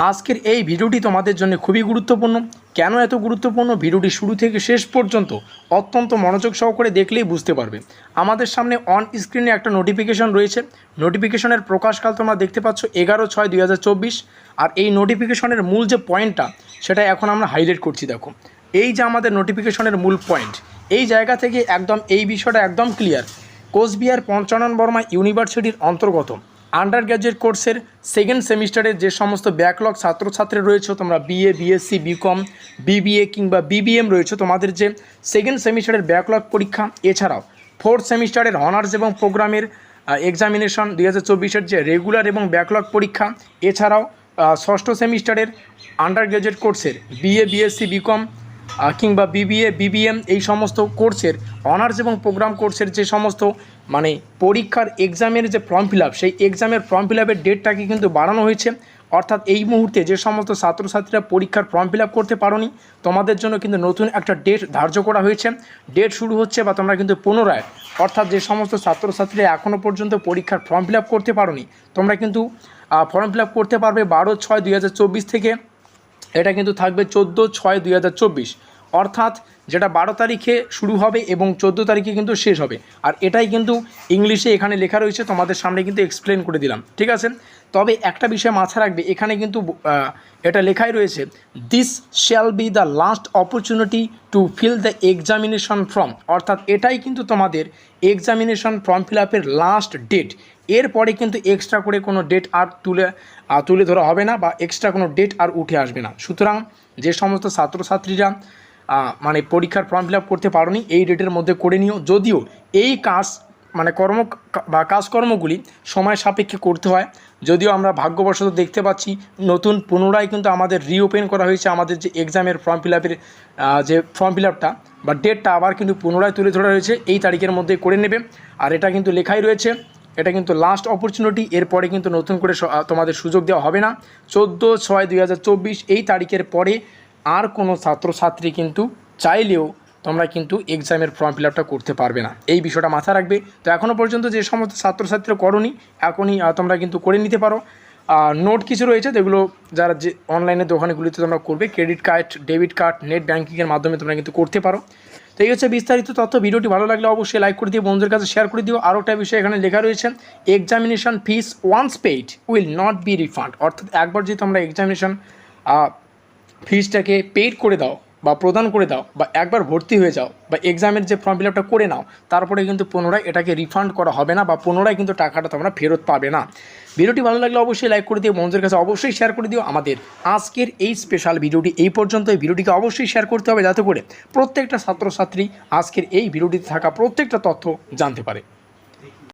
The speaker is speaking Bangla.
আজকের এই ভিডিওটি তোমাদের জন্য খুবই গুরুত্বপূর্ণ। কেন এত গুরুত্বপূর্ণ, ভিডিওটি শুরু থেকে শেষ পর্যন্ত অত্যন্ত মনোযোগ সহকারে দেখলেই বুঝতে পারবে। আমাদের সামনে অন স্ক্রিনে একটা নোটিফিকেশন রয়েছে। নোটিফিকেশনের প্রকাশকাল তোমরা দেখতে পাচ্ছ 11/6/2024। আর এই নোটিফিকেশনের মূল যে পয়েন্টটা সেটা এখন আমরা হাইলাইট করছি। দেখো, এই যে আমাদের নোটিফিকেশনের মূল পয়েন্ট, এই জায়গা থেকে একদম এই বিষয়টা একদম ক্লিয়ার। কোচবিহার পঞ্চানন বর্মা ইউনিভার্সিটির অন্তর্গত আন্ডার গ্র্যাজুয়েট কোর্সের সেকেন্ড সেমিস্টারের যে সমস্ত ব্যাকলগ ছাত্রছাত্রী রয়েছে, তোমরা বিএ, বিএসসি, বিকম, বিবিএ কিংবা বিবিএম রয়েছে, তোমাদের যে সেকেন্ড সেমিস্টারের ব্যাকলগ পরীক্ষা, এছাড়াও ফোর্থ সেমিস্টারের অনার্স এবং প্রোগ্রামের এক্সামিনেশন 2024-এর যে রেগুলার এবং ব্যাকলগ পরীক্ষা, এছাড়াও ষষ্ঠ সেমিস্টারের আন্ডার গ্র্যাজুয়েট কোর্সের বিএ, বিএসসি, বিকম কিংবা বিবিএ, বিবিএম এই সমস্ত কোর্সের অনার্স এবং প্রোগ্রাম কোর্সের যে সমস্ত পরীক্ষার এক্সামের যে ফর্ম ফিল আপ, সেই এক্সামের ফর্ম ফিল আপের ডেটটাকে কিন্তু বাড়ানো হয়েছে। অর্থাৎ এই মুহূর্তে যে সমস্ত ছাত্রছাত্রীরা পরীক্ষার ফর্ম ফিল আপ করতে পারোনি, তোমাদের জন্য কিন্তু নতুন একটা ডেট ধার্য করা হয়েছে। ডেট শুরু হচ্ছে বা তোমরা কিন্তু পুনরায়, অর্থাৎ যে সমস্ত ছাত্রছাত্রীরা এখনও পর্যন্ত পরীক্ষার ফর্ম ফিল আপ করতে পারোনি, তোমরা কিন্তু ফর্ম ফিল আপ করতে পারবে 12/6/2024 থেকে। এটা কিন্তু থাকবে 14/6/2024, অর্থাৎ যেটা 12 তারিখে শুরু হবে এবং 14 তারিখে কিন্তু শেষ হবে। আর এটাই কিন্তু ইংলিশে এখানে লেখা রয়েছে, তোমাদের সামনে কিন্তু এক্সপ্লেন করে দিলাম, ঠিক আছে। তবে একটা বিষয় মাথায় রাখবে, এখানে কিন্তু এটা লেখাই রয়েছে, this shall be the last opportunity to fill the examination form. অর্থাৎ এটাই কিন্তু তোমাদের এক্সামিনেশন ফর্ম ফিল আপের লাস্ট ডেট। এরপরে কিন্তু এক্সট্রা করে কোনো ডেট আর তুলে ধরা হবে না, বা এক্সট্রা কোনো ডেট আর উঠে আসবে না। সুতরাং যে সমস্ত ছাত্রছাত্রীরা পরীক্ষার ফর্ম ফিল আপ করতে পারোনি, এই ডেটের মধ্যে করে নিও। যদিও এই কাজ কাজকর্মগুলি সময় সাপেক্ষে করতে হয়, যদিও আমরা ভাগ্যবশত দেখতে পাচ্ছি নতুন পুনরায় কিন্তু আমাদের রিওপেন করা হয়েছে আমাদের যে এক্সামের ফর্ম ফিল আপের যে ফর্ম ফিল আপটা বা ডেটটা আবার কিন্তু পুনরায় তুলে ধরা হয়েছে, এই তারিখের মধ্যে করে নেবে। আর এটা কিন্তু লেখাই রয়েছে, এটা কিন্তু লাস্ট অপরচুনিটি। এরপরে কিন্তু নতুন করে তোমাদের সুযোগ দেওয়া হবে না। 14/6/2024 এই তারিখের পরে আর কোনো ছাত্রছাত্রী কিন্তু চাইলেও তোমরা কিন্তু এক্সামের ফর্ম ফিল আপটা করতে পারবে না, এই বিষয়টা মাথায় রাখবে। তো এখনও পর্যন্ত যে সমস্ত ছাত্রছাত্রীরা করোনি, এখনই তোমরা কিন্তু করে নিতে পারো। নোট কিছু রয়েছে যেগুলো যারা যে অনলাইনে দোকানগুলিতে তোমরা করবে, credit card, debit card, net ব্যাঙ্কিংয়ের মাধ্যমে তোমরা কিন্তু করতে পারো। তো এই হচ্ছে বিস্তারিত তথ্য। ভিডিওটি ভালো লাগলে অবশ্যই লাইক করে দিও, বন্ধুদের কাছে শেয়ার করে দিও। আরও একটা বিষয় এখানে লেখা রয়েছে, examination fees once paid will not be refund. অর্থাৎ একবার যদি তোমরা এক্সামিনেশন ফিসটাকে পেইড করে দাও বা প্রদান করে দাও, বা একবার ভর্তি হয়ে যাও বা এক্সামের যে ফর্ম ফিল আপটা করে নাও, তারপরে কিন্তু পুনরায় এটাকে রিফান্ড করা হবে না, বা পুনরায় কিন্তু টাকাটা তোমরা ফেরত পাবে না। ভিডিওটি ভালো লাগলে অবশ্যই লাইক করে দিও, বন্ধুদের কাছে অবশ্যই শেয়ার করে দিও। আমাদের আজকের এই স্পেশাল ভিডিওটি এই পর্যন্ত। এই ভিডিওটিকে অবশ্যই শেয়ার করতে হবে যাতে করে প্রত্যেকটা ছাত্রছাত্রী আজকের এই ভিডিওটিতে থাকা প্রত্যেকটা তথ্য জানতে পারে।